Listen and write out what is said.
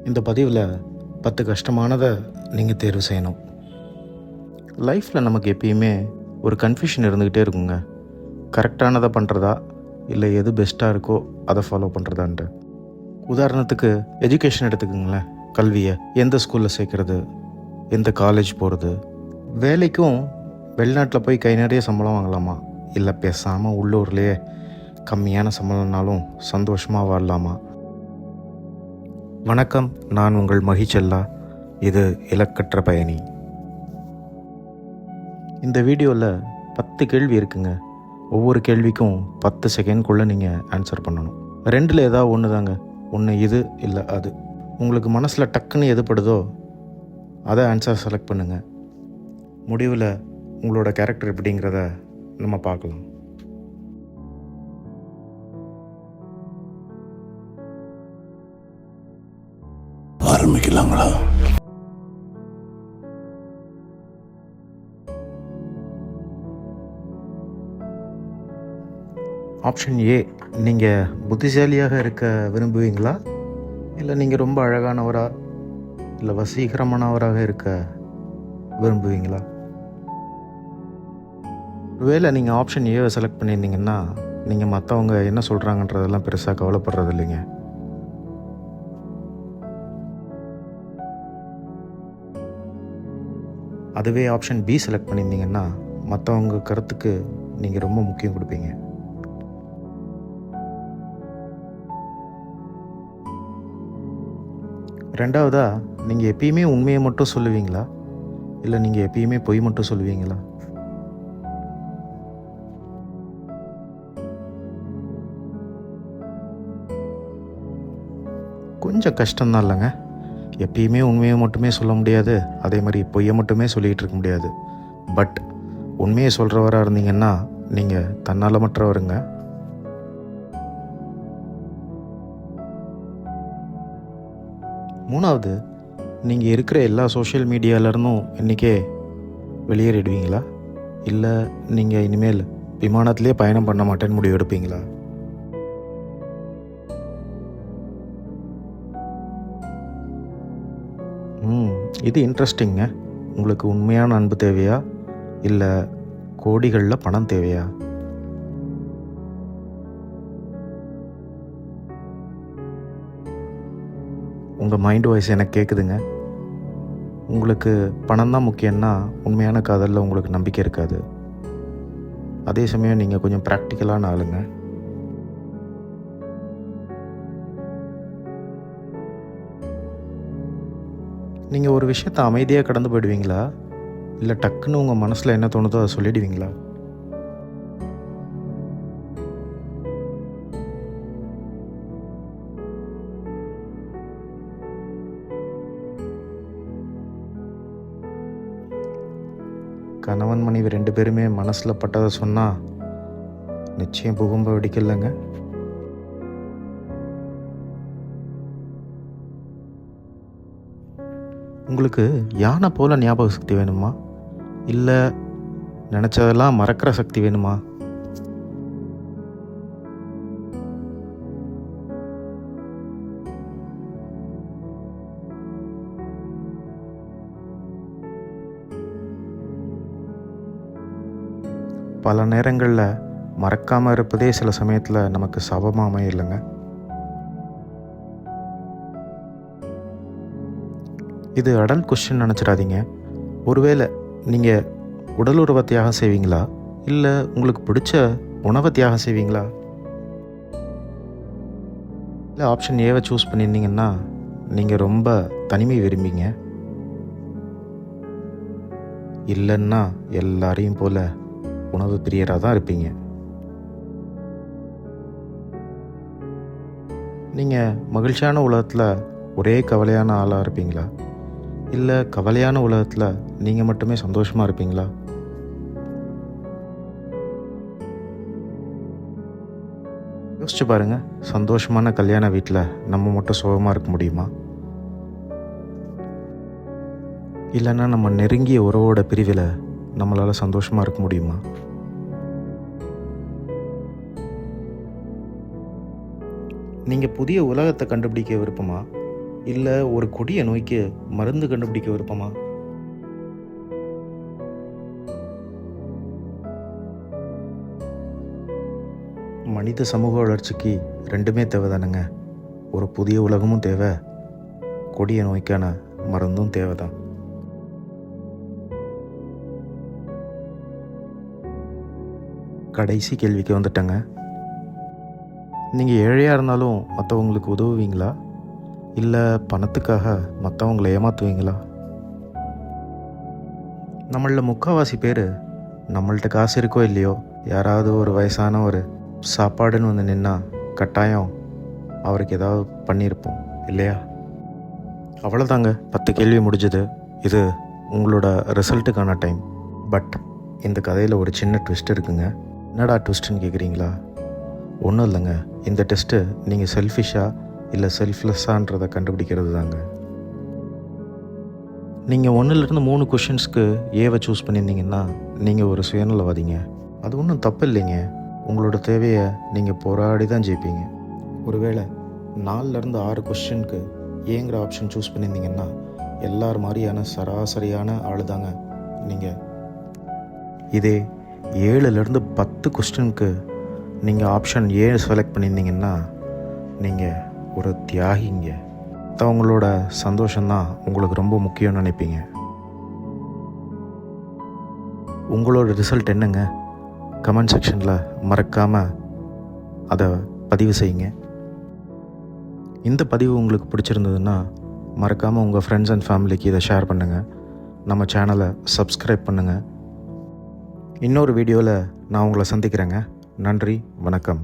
இந்த பதிவில் 10 கஷ்டமானதை நீங்கள் தேர்வு செய்யணும். லைஃப்பில் நமக்கு எப்பயுமே ஒரு கன்ஃபியூஷன் இருந்துக்கிட்டே இருக்குங்க. கரெக்டானதை பண்ணுறதா இல்லை எது பெஸ்ட்டாக இருக்கோ அதை ஃபாலோ பண்ணுறதான்ட்டு. உதாரணத்துக்கு எஜுகேஷன் எடுத்துக்கோங்களேன். கல்வியை எந்த ஸ்கூலில் சேர்க்குறது, எந்த காலேஜ் போகிறது, வேலைக்கும் வெளிநாட்டில் போய் கை நிறைய சம்பளம் வாங்கலாமா, இல்லை பேசாமல் உள்ளூர்லேயே கம்மியான சம்பளம்னாலும் சந்தோஷமாக வாழலாமா? வணக்கம், நான் உங்கள் மகிச்செல்லா. இது இலக்கற்ற பயணி. இந்த வீடியோவில் 10 கேள்வி இருக்குங்க. ஒவ்வொரு கேள்விக்கும் 10 செகண்ட்குள்ளே நீங்கள் ஆன்சர் பண்ணணும். ரெண்டில் ஏதாவது ஒன்று தாங்க. ஒன்று இது இல்லை அது. உங்களுக்கு மனசில் டக்குன்னு எதுப்படுதோ அதை ஆன்சர் செலக்ட் பண்ணுங்கள். முடிவில் உங்களோட கேரக்டர் எப்படிங்கிறத நம்ம பார்க்கலாம். ஆரம்பிக்கலாங்களா? ஆப்ஷன் ஏ, நீங்கள் புத்திசாலியாக இருக்க விரும்புவீங்களா, இல்லை நீங்கள் ரொம்ப அழகானவரா இல்லை வசீகரமானவராக இருக்க விரும்புவீங்களா? ஒருவேளை நீங்கள் ஆப்ஷன் ஏவை செலக்ட் பண்ணியிருந்தீங்கன்னா நீங்கள் மற்றவங்க என்ன சொல்கிறாங்கன்றதெல்லாம் பெருசாக கவலைப்படுறது இல்லைங்க. அதுவே ஆப்ஷன் பி செலக்ட் பண்ணியிருந்தீங்கன்னா மற்றவங்க கருத்துக்கு நீங்கள் ரொம்ப முக்கியம் கொடுப்பீங்க. ரெண்டாவதா, நீங்கள் எப்பயுமே உண்மையை மட்டும் சொல்லுவீங்களா, இல்லை நீங்கள் எப்பயுமே பொய் மட்டும் சொல்லுவீங்களா? கொஞ்சம் கஷ்டம்தான் இல்லைங்க. எப்பயுமே உண்மையை மட்டுமே சொல்ல முடியாது, அதே மாதிரி பொய்யை மட்டுமே சொல்லிகிட்டு இருக்க முடியாது. பட் உண்மையை சொல்கிறவராக இருந்தீங்கன்னா நீங்கள் தன்னலமற்றவருங்க. மூணாவது, நீங்கள் இருக்கிற எல்லா சோஷியல் மீடியாவிலேருந்தும் இன்றைக்கே வெளியேறிடுவீங்களா, இல்லை நீங்கள் இனிமேல் விமானத்திலே பயணம் பண்ண மாட்டேன்னு முடிவு எடுப்பீங்களா? இது இன்ட்ரெஸ்டிங்க. உங்களுக்கு உண்மையான அன்பு தேவையா, இல்லை கோடிகளில் பணம் தேவையா? உங்கள் மைண்ட் வாய்ஸ் எனக்கு கேட்குதுங்க. உங்களுக்கு பணம் தான் முக்கியம்னா உண்மையான காதலில் உங்களுக்கு நம்பிக்கை இருக்காது. அதே சமயம் நீங்கள் கொஞ்சம் ப்ராக்டிக்கலான ஆளுங்க. நீங்கள் ஒரு விஷயத்தை அமைதியாக கடந்து போயிடுவீங்களா, இல்லை டக்குன்னு உங்கள் மனசில் என்ன தோணுதோ அதை சொல்லிடுவீங்களா? கணவன் மனைவி 2 பேருமே மனசில் பட்டதை சொன்னால் நிச்சயம் பூகம்பம் வெடிக்கலைங்க. உங்களுக்கு யானை போல் ஞாபக சக்தி வேணுமா, இல்லை நினச்சதெல்லாம் மறக்கிற சக்தி வேணுமா? பல நேரங்களில் மறக்காமல் இருப்பதே சில சமயத்தில் நமக்கு சாபமாக அமையலைங்க. இது அடல்ட் கொஸ்டின் நினச்சிடாதீங்க. ஒருவேளை நீங்கள் உடல் உறவை தியாகம் செய்வீங்களா, இல்லை உங்களுக்கு பிடிச்ச உணவை தியாகம் செய்வீங்களா? இல்லை ஆப்ஷன் ஏவை சூஸ் பண்ணியிருந்தீங்கன்னா நீங்கள் ரொம்ப தனிமை விரும்பிங்க, இல்லைன்னா எல்லாரையும் போல் உணவு பிரியராக தான் இருப்பீங்க. நீங்கள் மகிழ்ச்சியான உலகத்தில் ஒரே கவலையான ஆளாக இருப்பீங்களா, இல்லை கவலையான உலகத்தில் நீங்கள் மட்டுமே சந்தோஷமாக இருப்பீங்களா? யோசிச்சு பாருங்கள். சந்தோஷமான கல்யாண வீட்டில் நம்ம மட்டும் சுகமாக இருக்க முடியுமா, இல்லைன்னா நம்ம நெருங்கிய உறவோட பிரிவில் நம்மளால் சந்தோஷமாக இருக்க முடியுமா? நீங்கள் புதிய உலகத்தை கண்டுபிடிக்க விருப்பமா, இல்லை ஒரு கொடிய நோய்க்கு மருந்து கண்டுபிடிக்க விருப்பமா? மனித சமூக வளர்ச்சிக்கு ரெண்டுமே தேவை தானுங்க. ஒரு புதிய உலகமும் தேவை, கொடிய நோய்க்கான மருந்தும் தேவை தான். கடைசி கேள்விக்கு வந்துட்டேங்க. நீங்கள் ஏழையாக இருந்தாலும் மற்றவங்களுக்கு உதவுவீங்களா, இல்லை பணத்துக்காக மற்றவங்களை ஏமாற்றுவீங்களா? நம்மளில் முக்கால்வாசி பேர் நம்மள்ட்ட காசு இருக்கோ இல்லையோ, யாராவது ஒரு வயசானவர் சாப்பாடுன்னு வந்து நின்னா கட்டாயம் அவருக்கு ஏதாவது பண்ணியிருப்போம் இல்லையா? அவ்வளோதாங்க, 10 கேள்வி முடிஞ்சது. இது உங்களோட ரிசல்ட்டுக்கான டைம். பட் இந்த கதையில் ஒரு சின்ன ட்விஸ்ட் இருக்குங்க. என்னடா ட்விஸ்ட்டுன்னு கேட்குறீங்களா? ஒன்றும் இல்லைங்க. இந்த டெஸ்ட்டு நீங்கள் செல்ஃபிஷாக இல்லை செல்ஃப்லெஸ்ஸான்றதை கண்டுபிடிக்கிறது தாங்க. நீங்கள் 1லேருந்து 3 கொஷின்ஸ்க்கு ஏவை சூஸ் பண்ணியிருந்தீங்கன்னா நீங்கள் ஒரு சுயநலவாதிங்க. அது ஒன்றும் தப்பு இல்லைங்க. உங்களோட தேவையை நீங்கள் போராடி தான் ஜெயிப்பீங்க. ஒருவேளை 4லேருந்து 6 கொஸ்டினுக்கு ஏங்கிற ஆப்ஷன் சூஸ் பண்ணியிருந்தீங்கன்னா எல்லார் மாதிரியான சராசரியான ஆள் தாங்க நீங்கள். இதே 7லேருந்து 10 கொஸ்டினுக்கு நீங்கள் ஆப்ஷன் ஏ செலக்ட் பண்ணியிருந்தீங்கன்னா நீங்கள் ஒரு தியாகிங்க. மற்றவங்களோட சந்தோஷம்தான் உங்களுக்கு ரொம்ப முக்கியம்னு நினைப்பீங்க. உங்களோட ரிசல்ட் என்னங்க? கமெண்ட் செக்ஷனில் மறக்காமல் அதை பதிவு செய்யுங்க. இந்த பதிவு உங்களுக்கு பிடிச்சிருந்ததுன்னா மறக்காமல் உங்கள் ஃப்ரெண்ட்ஸ் அண்ட் ஃபேமிலிக்கு இதை ஷேர் பண்ணுங்கள். நம்ம சேனலை சப்ஸ்கிரைப் பண்ணுங்கள். இன்னொரு வீடியோவில் நான் உங்களை சந்திக்கிறேங்க. நன்றி, வணக்கம்.